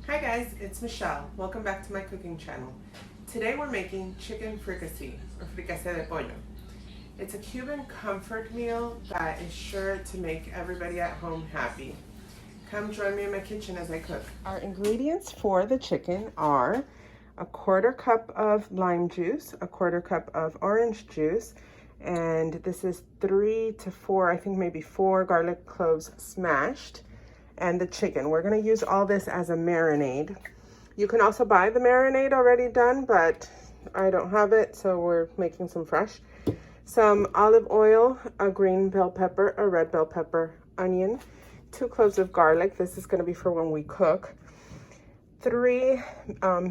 Hi guys, it's Michelle. Welcome back to my cooking channel. Today we're making chicken fricassee, or fricasé de pollo. It's a Cuban comfort meal that is sure to make everybody at home happy. Come join me in my kitchen as I cook. Our ingredients for the chicken are a 1/4 cup of lime juice, a 1/4 cup of orange juice, and this is 3 to 4, I think maybe 4 garlic cloves smashed, and the chicken. We're gonna use all this as a marinade. You can also buy the marinade already done, but I don't have it, so we're making some fresh. Some olive oil, a green bell pepper, a red bell pepper, onion, 2 cloves of garlic. This is gonna be for when we cook. 3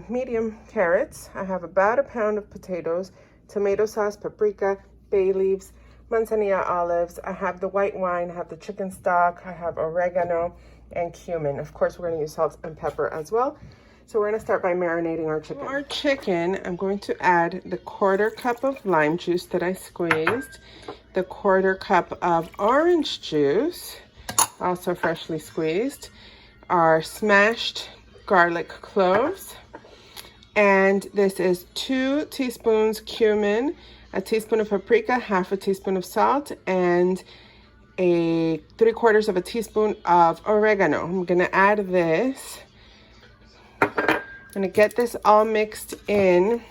medium carrots. I have about 1 pound of potatoes, tomato sauce, paprika, bay leaves, manzanilla olives. I have the white wine, I have the chicken stock, I have oregano and cumin. Of course, we're gonna use salt and pepper as well. So we're gonna start by marinating our chicken. For our chicken, I'm going to add the 1/4 cup of lime juice that I squeezed, the 1/4 cup of orange juice, also freshly squeezed, our smashed garlic cloves, and this is 2 teaspoons cumin, a teaspoon of paprika, 1/2 teaspoon of salt, and a 3/4 of a teaspoon of oregano. I'm gonna add this. I'm gonna get this all mixed in.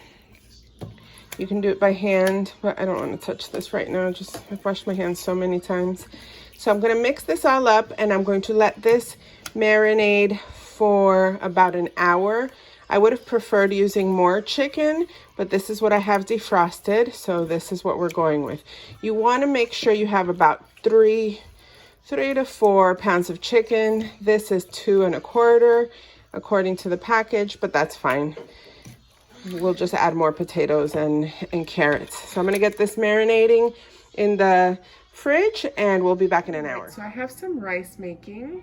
You can do it by hand, but I don't want to touch this right now. I've washed my hands so many times. So I'm gonna mix this all up, and I'm going to let this marinade for about an hour. I would have preferred using more chicken, but this is what I have defrosted, so this is what we're going with. You want to make sure you have about 3 to 4 pounds of chicken. This is 2 1/4 according to the package, but that's fine. We'll just add more potatoes and carrots. So I'm gonna get this marinating in the fridge, and we'll be back in an hour. So I have some rice making,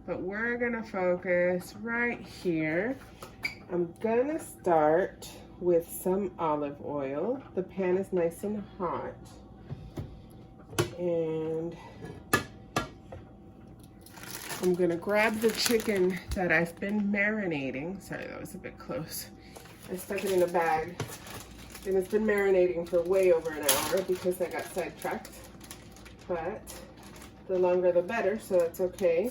but we're gonna focus right here. I'm gonna start with some olive oil. The pan is nice and hot. And I'm gonna grab the chicken that I've been marinating. Sorry, that was a bit close. I stuck it in a bag, and it's been marinating for way over an hour because I got sidetracked. But the longer the better, so that's okay.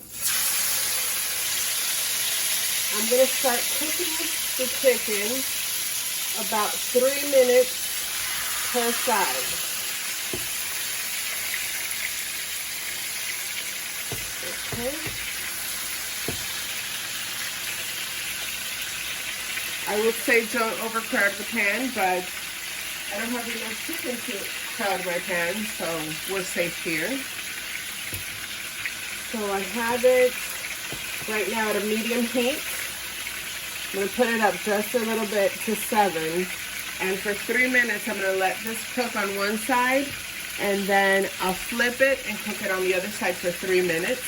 I'm gonna start cooking the chicken about 3 minutes per side. Okay. I would say don't overcrowd the pan, but I don't have enough chicken to crowd my pan, so we're safe here. So I have it right now at a medium heat. I'm gonna put it up just a little bit to 7, and for 3 minutes I'm gonna let this cook on one side, and then I'll flip it and cook it on the other side for 3 minutes.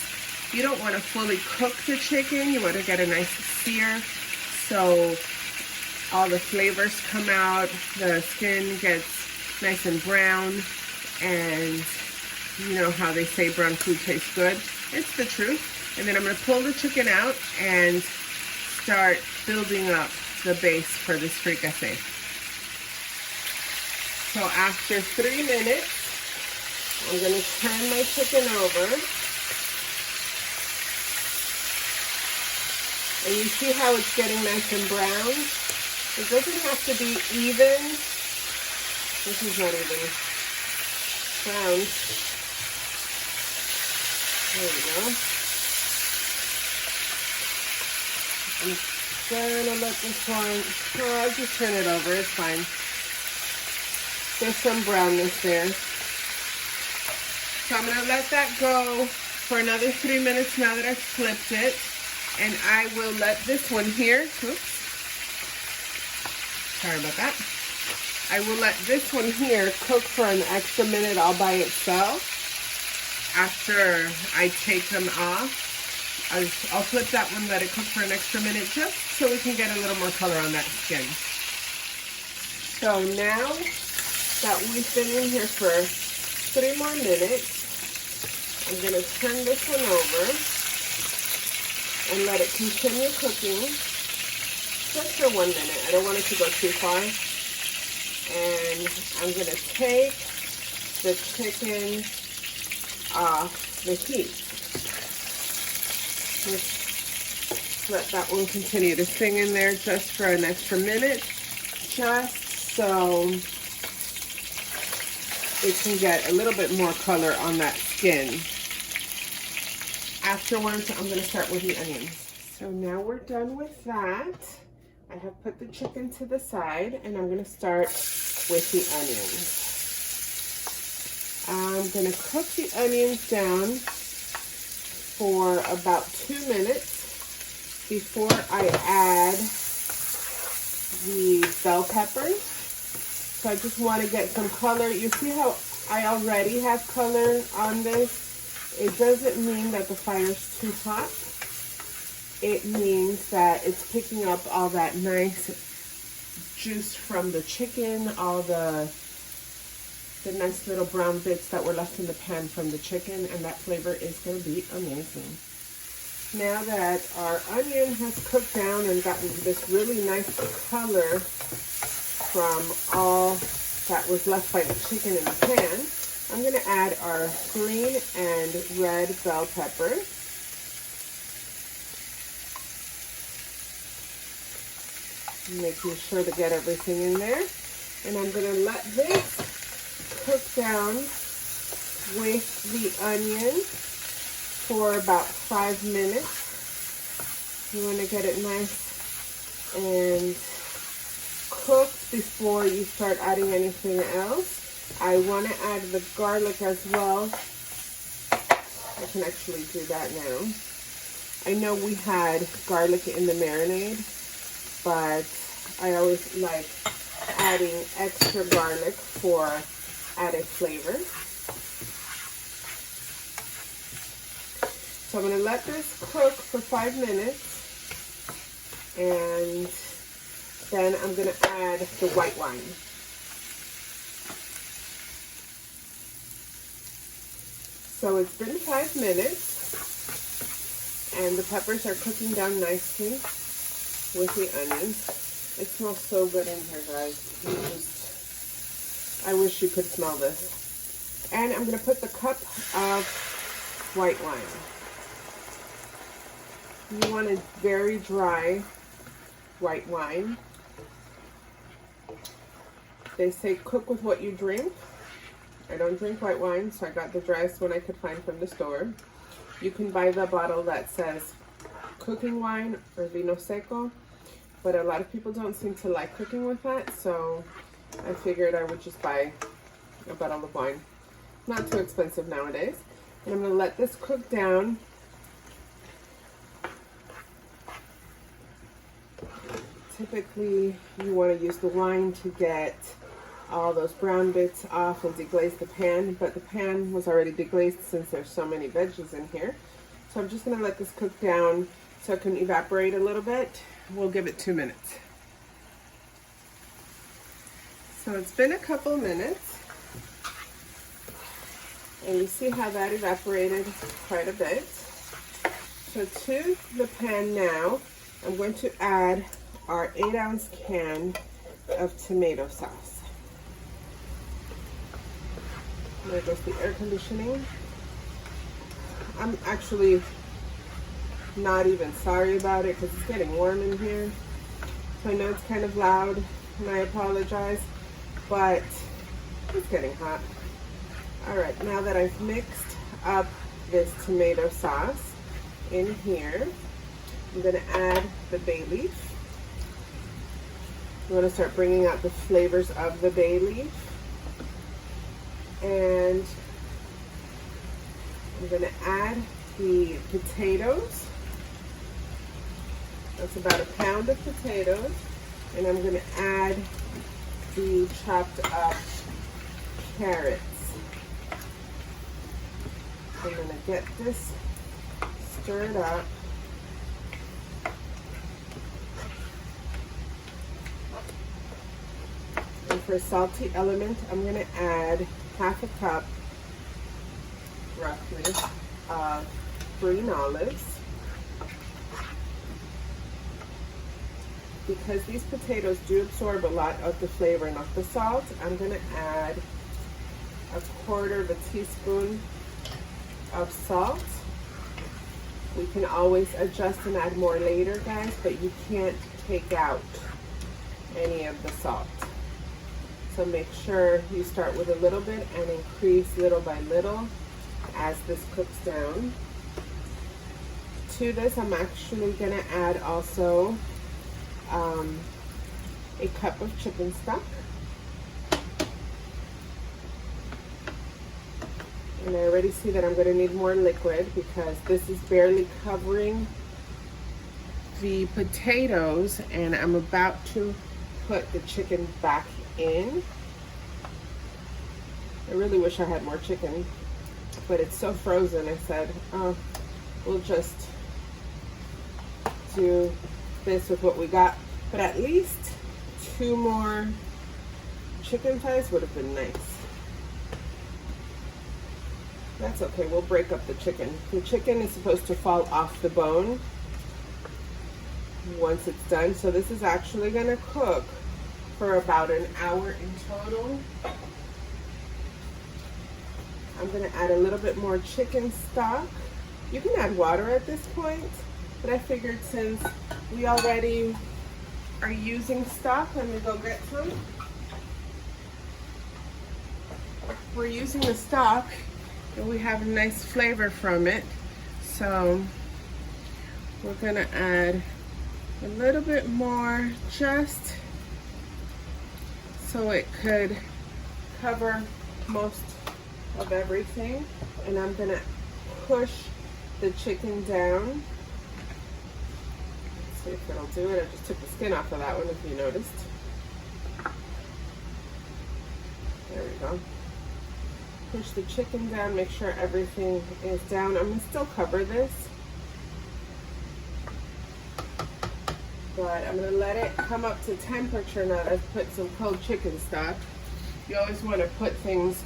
You don't want to fully cook the chicken, you want to get a nice sear so all the flavors come out, the skin gets nice and brown, and you know how they say brown food tastes good? It's the truth. And then I'm going to pull the chicken out and start building up the base for this fricassee. So after 3 minutes, I'm going to turn my chicken over. And you see how it's getting nice and brown? It doesn't have to be even. This is not even brown. There we go. I'm gonna let this one, I'll just turn it over, it's fine. There's some brownness there. So I'm gonna let that go for another 3 minutes now that I've flipped it. And I will let this one here, oops, sorry about that. I will let this one here cook for an extra minute all by itself. After I take them off, I'll flip that one, let it cook for an extra minute just so we can get a little more color on that skin. So now that we've been in here for 3 more minutes, I'm going to turn this one over. and let it continue cooking just for 1 minute. I don't want it to go too far. And I'm going to take the chicken off the heat. Just let that one continue to sing in there just for an extra minute, just so it can get a little bit more color on that skin. Afterwards, I'm going to start with the onions. So now we're done with that. I have put the chicken to the side, and I'm going to start with the onions. I'm going to cook the onions down for about 2 minutes before I add the bell peppers. So I just want to get some color. You see how I already have color on this? It doesn't mean that the fire's too hot. It means that it's picking up all that nice juice from the chicken, all the nice little brown bits that were left in the pan from the chicken, and that flavor is going to be amazing. Now that our onion has cooked down and gotten this really nice color from all that was left by the chicken in the pan, I'm going to add our green and red bell peppers. Making sure to get everything in there. And I'm going to let this cook down with the onion for about 5 minutes. You want to get it nice and cooked before you start adding anything else. I want to add the garlic as well. I can actually do that now. I know we had garlic in the marinade, but I always like adding extra garlic for added flavor. So I'm going to let this cook for 5 minutes, and then I'm going to add the white wine. So it's been 5 minutes, and the peppers are cooking down nicely with the onions. It smells so good in here, guys. I wish you could smell this. And I'm going to put the cup of white wine. You want a very dry white wine. They say cook with what you drink. I don't drink white wine, so I got the driest one I could find from the store. You can buy the bottle that says cooking wine or vino seco, but a lot of people don't seem to like cooking with that, so I figured I would just buy a bottle of wine. Not too expensive nowadays. And I'm going to let this cook down. Typically, you want to use the wine to get all those brown bits off and deglaze the pan, but the pan was already deglazed since there's so many veggies in here. So I'm just going to let this cook down so it can evaporate a little bit. We'll give it 2 minutes. So it's been a couple minutes, and you see how that evaporated quite a bit. So to the pan now, I'm going to add our 8-ounce can of tomato sauce. There goes the air conditioning. I'm actually not even sorry about it because it's getting warm in here. So I know it's kind of loud, and I apologize, but it's getting hot. Alright, now that I've mixed up this tomato sauce in here, I'm going to add the bay leaf. I'm going to start bringing out the flavors of the bay leaf. And I'm going to add the potatoes. That's about a pound of potatoes. And I'm going to add the chopped up carrots. I'm going to get this stirred up. And for a salty element, I'm going to add half a cup, roughly, of green olives. because these potatoes do absorb a lot of the flavor and of the salt, I'm gonna add 1/4 teaspoon of salt. We can always adjust and add more later, guys, but you can't take out any of the salt. So make sure you start with a little bit and increase little by little as this cooks down. To this, I'm actually gonna add also a cup of chicken stock. And I already see that I'm going to need more liquid because this is barely covering the potatoes, and I'm about to put the chicken back in. I really wish I had more chicken, but it's so frozen. I said, oh, we'll just do this with what we got. But at least 2 more chicken thighs would have been nice. That's okay, we'll break up the chicken. The chicken is supposed to fall off the bone once it's done. So this is actually gonna cook for about an hour in total. I'm gonna add a little bit more chicken stock. You can add water at this point, but I figured since we already are using stock, let me go get some. We're using the stock, and we have a nice flavor from it. So we're gonna add a little bit more just so it could cover most of everything. And I'm gonna push the chicken down. Let's see if it'll do it. I just took the skin off of that one, if you noticed. There we go. Push the chicken down, make sure everything is down. I'm gonna still cover this, but I'm gonna let it come up to temperature now that I've put some cold chicken stock. You always wanna put things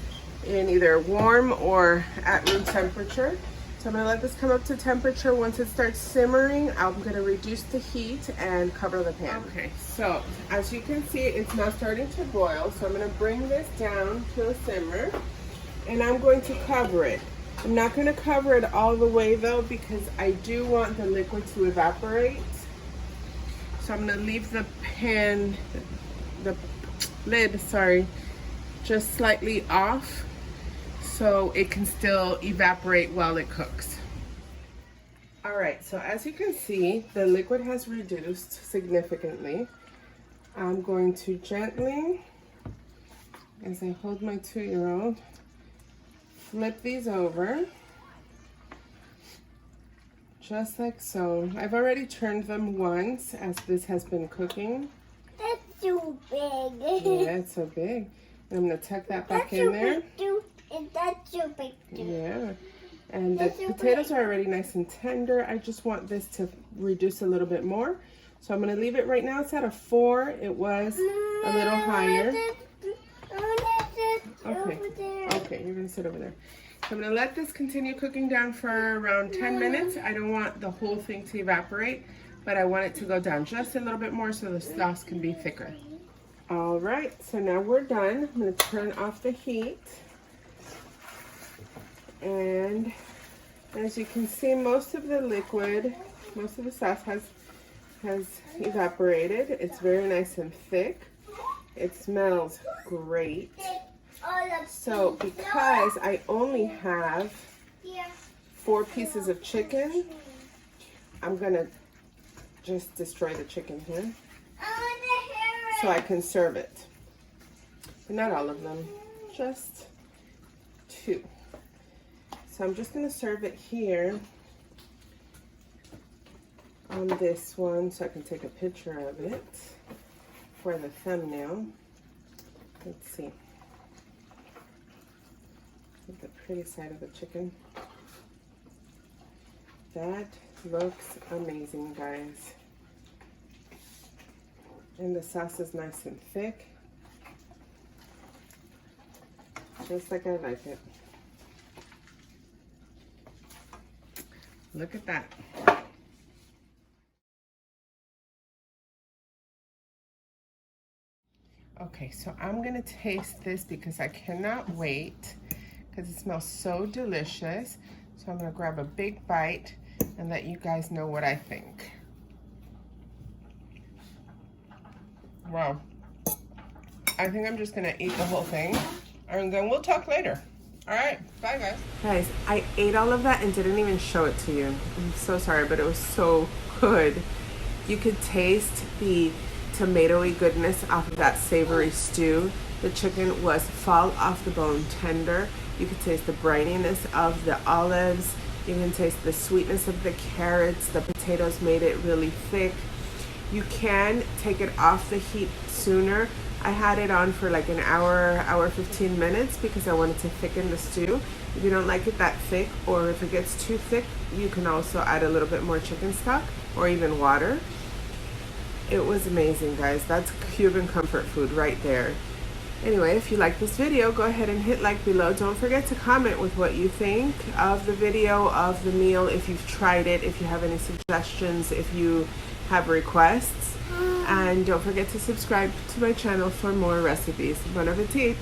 in either warm or at room temperature. So I'm gonna let this come up to temperature. Once it starts simmering, I'm gonna reduce the heat and cover the pan. Okay, so as you can see, it's now starting to boil. So I'm gonna bring this down to a simmer. And I'm going to cover it. I'm not going to cover it all the way though, because I do want the liquid to evaporate. So I'm going to leave the pan, the lid, sorry, just slightly off so it can still evaporate while it cooks. All right, so as you can see, the liquid has reduced significantly. I'm going to gently, as I hold my 2-year-old, flip these over, just like so. I've already turned them once as this has been cooking. That's too big. Yeah, it's so big. And I'm gonna tuck that back in there. That's too big too. Yeah, and the potatoes are already nice and tender. I just want this to reduce a little bit more. So I'm gonna leave it right now. It's at a 4. It was a little higher. Okay, you're gonna sit over there. So I'm gonna let this continue cooking down for around 10 minutes. I don't want the whole thing to evaporate, but I want it to go down just a little bit more so the sauce can be thicker. All right, so now we're done. I'm gonna turn off the heat. And as you can see, most of the liquid, most of the sauce has evaporated. It's very nice and thick. It smells great. So because I only have 4 pieces of chicken, I'm gonna just destroy the chicken here so I can serve it. But not all of them, just 2. So I'm just gonna serve it here on this one so I can take a picture of it for the thumbnail. Let's see. The pretty side of the chicken. That looks amazing, guys. And the sauce is nice and thick, just like I like it. Look at that. Okay, so I'm gonna taste this because I cannot wait because it smells so delicious. So I'm gonna grab a big bite and let you guys know what I think. Wow. I think I'm just gonna eat the whole thing and then we'll talk later. All right, bye guys. Guys, I ate all of that and didn't even show it to you. I'm so sorry, but it was so good. You could taste the tomatoey goodness off of that savory stew. The chicken was fall off the bone tender. You could taste the brininess of the olives. You can taste the sweetness of the carrots. The potatoes made it really thick. You can take it off the heat sooner. I had it on for like an hour 15 minutes because I wanted to thicken the stew. If you don't like it that thick, or if it gets too thick, you can also add a little bit more chicken stock or even water. It was amazing, guys. That's Cuban comfort food right there. Anyway, if you like this video, go ahead and hit like below. Don't forget to comment with what you think of the video, of the meal, if you've tried it, if you have any suggestions, if you have requests. And don't forget to subscribe to my channel for more recipes. Bon appetit!